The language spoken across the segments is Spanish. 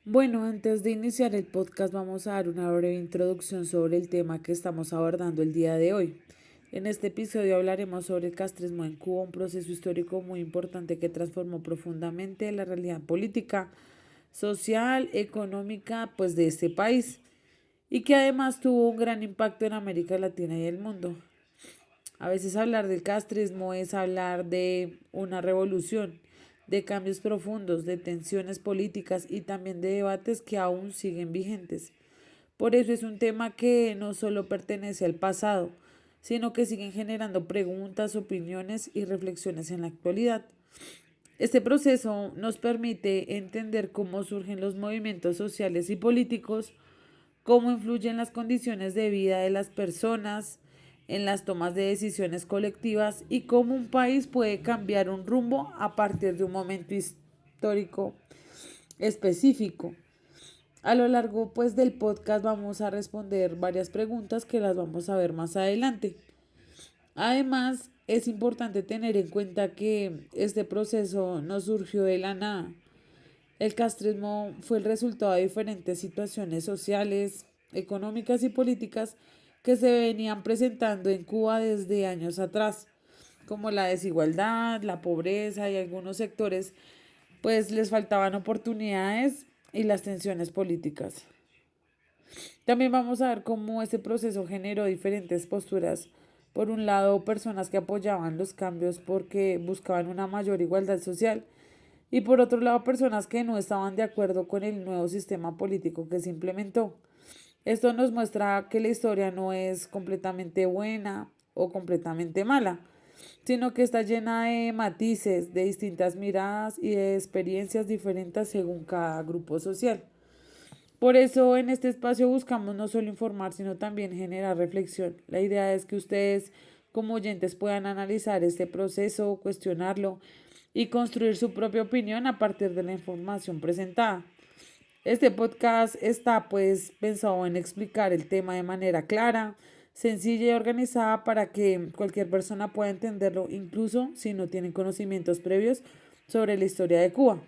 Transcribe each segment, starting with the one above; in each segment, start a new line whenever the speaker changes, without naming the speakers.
Bueno, antes de iniciar el podcast vamos a dar una breve introducción sobre el tema que estamos abordando el día de hoy. En este episodio hablaremos sobre el castrismo en Cuba, un proceso histórico muy importante que transformó profundamente la realidad política, social, económica, de este país y que además tuvo un gran impacto en América Latina y el mundo. A veces hablar del castrismo es hablar de una revolución, de cambios profundos, de tensiones políticas y también de debates que aún siguen vigentes. Por eso es un tema que no solo pertenece al pasado, sino que siguen generando preguntas, opiniones y reflexiones en la actualidad. Este proceso nos permite entender cómo surgen los movimientos sociales y políticos, cómo influyen las condiciones de vida de las personas en las tomas de decisiones colectivas y cómo un país puede cambiar un rumbo a partir de un momento histórico específico. A lo largo del podcast vamos a responder varias preguntas que las vamos a ver más adelante. Además, es importante tener en cuenta que este proceso no surgió de la nada. El castrismo fue el resultado de diferentes situaciones sociales, económicas y políticas que se venían presentando en Cuba desde años atrás, como la desigualdad, la pobreza y algunos sectores, les faltaban oportunidades y las tensiones políticas. También vamos a ver cómo este proceso generó diferentes posturas. Por un lado, personas que apoyaban los cambios porque buscaban una mayor igualdad social y por otro lado, personas que no estaban de acuerdo con el nuevo sistema político que se implementó. Esto nos muestra que la historia no es completamente buena o completamente mala, sino que está llena de matices, de distintas miradas y de experiencias diferentes según cada grupo social. Por eso en este espacio buscamos no solo informar, sino también generar reflexión. La idea es que ustedes como oyentes puedan analizar este proceso, cuestionarlo y construir su propia opinión a partir de la información presentada. Este podcast está pensado en explicar el tema de manera clara, sencilla y organizada para que cualquier persona pueda entenderlo, incluso si no tienen conocimientos previos sobre la historia de Cuba.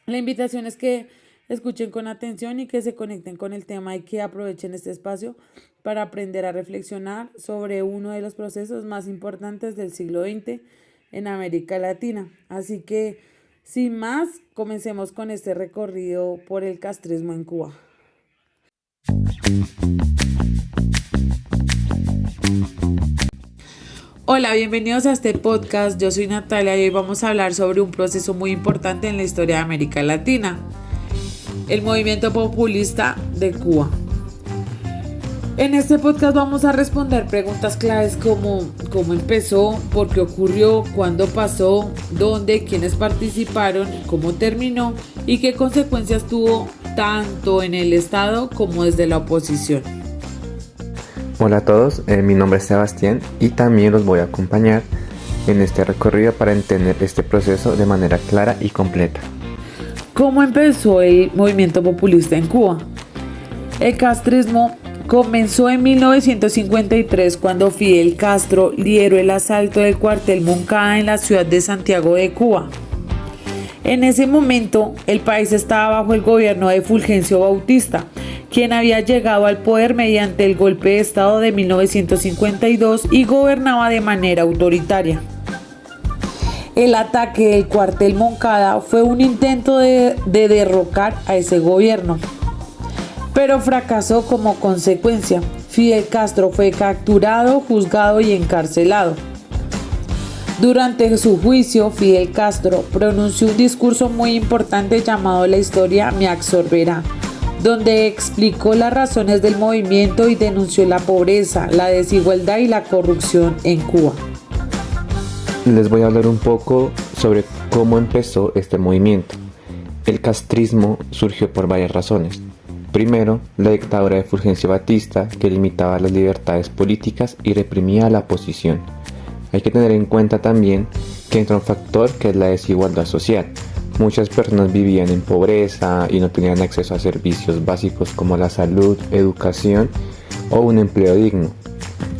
La invitación es que escuchen con atención y que se conecten con el tema y que aprovechen este espacio para aprender a reflexionar sobre uno de los procesos más importantes del siglo XX en América Latina. Así que, sin más, comencemos con este recorrido por el castrismo en Cuba. Hola, bienvenidos a este podcast. Yo soy Natalia y hoy vamos a hablar sobre un proceso muy importante en la historia de América Latina, el movimiento populista de Cuba. En este podcast vamos a responder preguntas claves como cómo empezó, por qué ocurrió, cuándo pasó, dónde, quiénes participaron, cómo terminó y qué consecuencias tuvo tanto en el Estado como desde la oposición.
Hola a todos, mi nombre es Sebastián y también los voy a acompañar en este recorrido para entender este proceso de manera clara y completa.
¿Cómo empezó el movimiento populista en Cuba? El castrismo comenzó en 1953 cuando Fidel Castro lideró el asalto del cuartel Moncada en la ciudad de Santiago de Cuba. En ese momento, el país estaba bajo el gobierno de Fulgencio Bautista, quien había llegado al poder mediante el golpe de Estado de 1952 y gobernaba de manera autoritaria. El ataque del cuartel Moncada fue un intento de derrocar a ese gobierno, pero fracasó como consecuencia. Fidel Castro fue capturado, juzgado y encarcelado. Durante su juicio, Fidel Castro pronunció un discurso muy importante llamado La historia me absorberá, donde explicó las razones del movimiento y denunció la pobreza, la desigualdad y la corrupción en Cuba.
Les voy a hablar un poco sobre cómo empezó este movimiento. El castrismo surgió por varias razones. Primero, la dictadura de Fulgencio Batista, que limitaba las libertades políticas y reprimía a la oposición. Hay que tener en cuenta también que entra un factor que es la desigualdad social. Muchas personas vivían en pobreza y no tenían acceso a servicios básicos como la salud, educación o un empleo digno.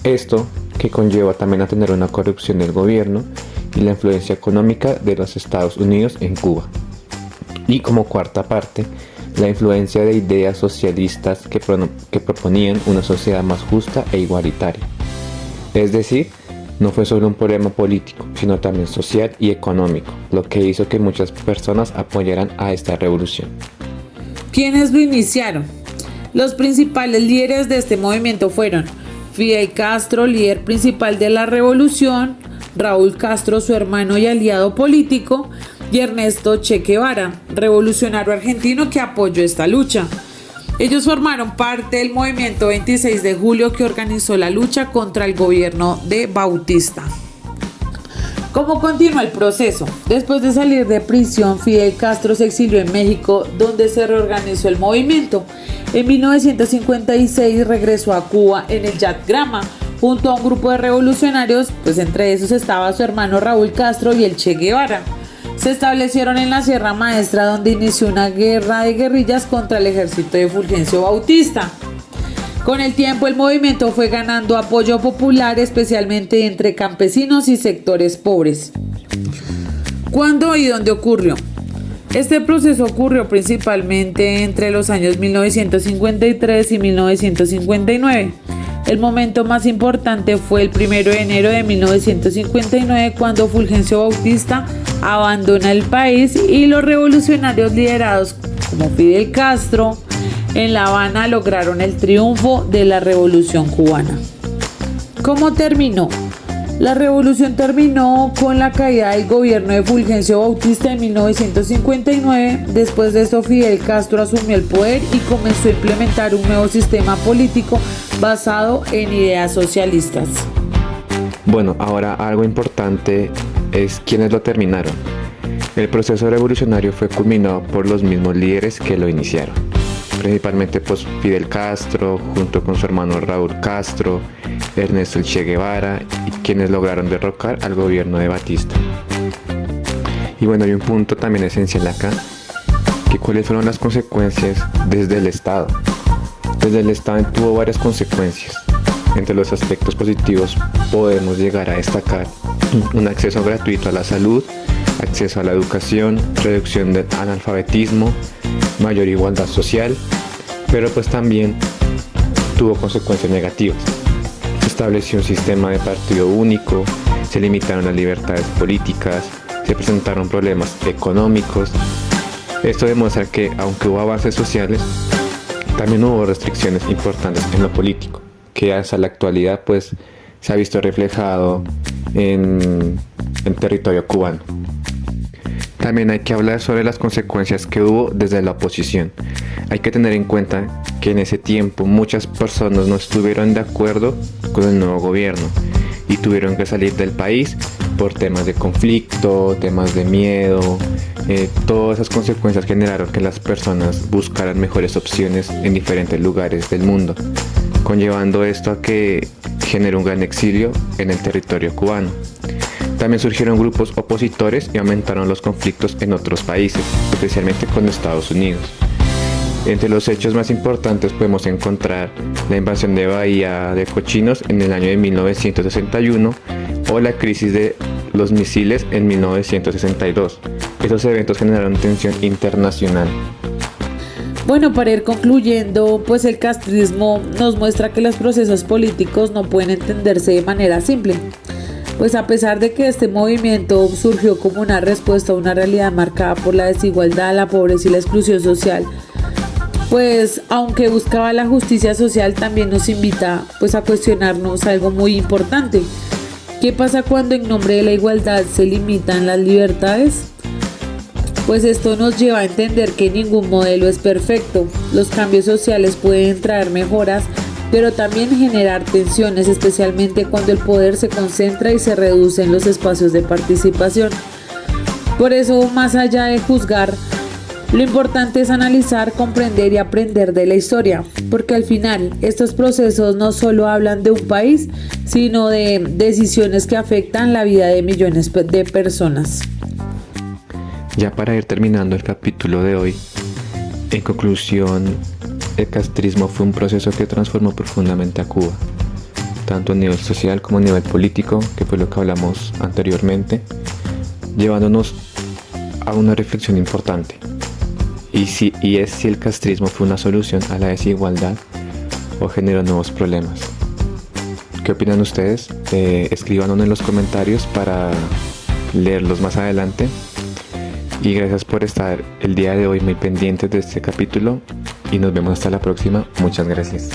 Esto que conlleva también a tener una corrupción del gobierno y la influencia económica de los Estados Unidos en Cuba. Y como cuarta parte, la influencia de ideas socialistas que proponían una sociedad más justa e igualitaria. Es decir, no fue solo un problema político, sino también social y económico, lo que hizo que muchas personas apoyaran a esta revolución.
¿Quiénes lo iniciaron? Los principales líderes de este movimiento fueron Fidel Castro, líder principal de la revolución, Raúl Castro, su hermano y aliado político, y Ernesto Che Guevara, revolucionario argentino que apoyó esta lucha. Ellos formaron parte del movimiento 26 de julio que organizó la lucha contra el gobierno de Bautista. ¿Cómo continuó el proceso? Después de salir de prisión, Fidel Castro se exilió en México, donde se reorganizó el movimiento. En 1956 regresó a Cuba en el Yat Grama, junto a un grupo de revolucionarios, pues entre esos estaba su hermano Raúl Castro y el Che Guevara. Se establecieron en la Sierra Maestra, donde inició una guerra de guerrillas contra el ejército de Fulgencio Bautista. Con el tiempo el movimiento fue ganando apoyo popular, especialmente entre campesinos y sectores pobres. ¿Cuándo y dónde ocurrió? Este proceso ocurrió principalmente entre los años 1953 y 1959. El momento más importante fue el 1 de enero de 1959, cuando Fulgencio Bautista abandona el país y los revolucionarios liderados como Fidel Castro en La Habana lograron el triunfo de la Revolución Cubana. ¿Cómo terminó? La revolución terminó con la caída del gobierno de Fulgencio Bautista en 1959. Después de eso, Fidel Castro asumió el poder y comenzó a implementar un nuevo sistema político basado en ideas socialistas.
Bueno, ahora algo importante es quiénes lo terminaron. El proceso revolucionario fue culminado por los mismos líderes que lo iniciaron, principalmente pues Fidel Castro junto con su hermano Raúl Castro, Ernesto Che Guevara, y quienes lograron derrocar al gobierno de Batista. Y bueno, hay un punto también esencial acá, que cuáles fueron las consecuencias desde el Estado. Desde el Estado tuvo varias consecuencias. Entre los aspectos positivos podemos llegar a destacar un acceso gratuito a la salud, acceso a la educación, reducción del analfabetismo, mayor igualdad social, pero pues también tuvo consecuencias negativas. Se estableció un sistema de partido único, se limitaron las libertades políticas, se presentaron problemas económicos. Esto demuestra que aunque hubo avances sociales, también hubo restricciones importantes en lo político, que hasta la actualidad pues se ha visto reflejado en territorio cubano. También hay que hablar sobre las consecuencias que hubo desde la oposición. Hay que tener en cuenta que en ese tiempo muchas personas no estuvieron de acuerdo con el nuevo gobierno y tuvieron que salir del país por temas de conflicto, temas de miedo. Todas esas consecuencias generaron que las personas buscaran mejores opciones en diferentes lugares del mundo, conllevando esto a que generó un gran exilio en el territorio cubano. También surgieron grupos opositores y aumentaron los conflictos en otros países, especialmente con Estados Unidos. Entre los hechos más importantes podemos encontrar la invasión de Bahía de Cochinos en el año de 1961 o la crisis de los misiles en 1962. Estos eventos generaron tensión internacional.
Bueno, para ir concluyendo, pues el castrismo nos muestra que los procesos políticos no pueden entenderse de manera simple. Pues a pesar de que este movimiento surgió como una respuesta a una realidad marcada por la desigualdad, la pobreza y la exclusión social, pues aunque buscaba la justicia social, también nos invita pues a cuestionarnos algo muy importante. ¿Qué pasa cuando en nombre de la igualdad se limitan las libertades? Pues esto nos lleva a entender que ningún modelo es perfecto. Los cambios sociales pueden traer mejoras, pero también generar tensiones, especialmente cuando el poder se concentra y se reduce en los espacios de participación. Por eso, más allá de juzgar, lo importante es analizar, comprender y aprender de la historia, porque al final estos procesos no solo hablan de un país, sino de decisiones que afectan la vida de millones de personas.
Ya para ir terminando el capítulo de hoy, en conclusión, el castrismo fue un proceso que transformó profundamente a Cuba, tanto a nivel social como a nivel político, que fue lo que hablamos anteriormente, llevándonos a una reflexión importante. y es si el castrismo fue una solución a la desigualdad o generó nuevos problemas. ¿Qué opinan ustedes? Escríbanos en los comentarios para leerlos más adelante. Y gracias por estar el día de hoy muy pendientes de este capítulo y nos vemos hasta la próxima. Muchas gracias.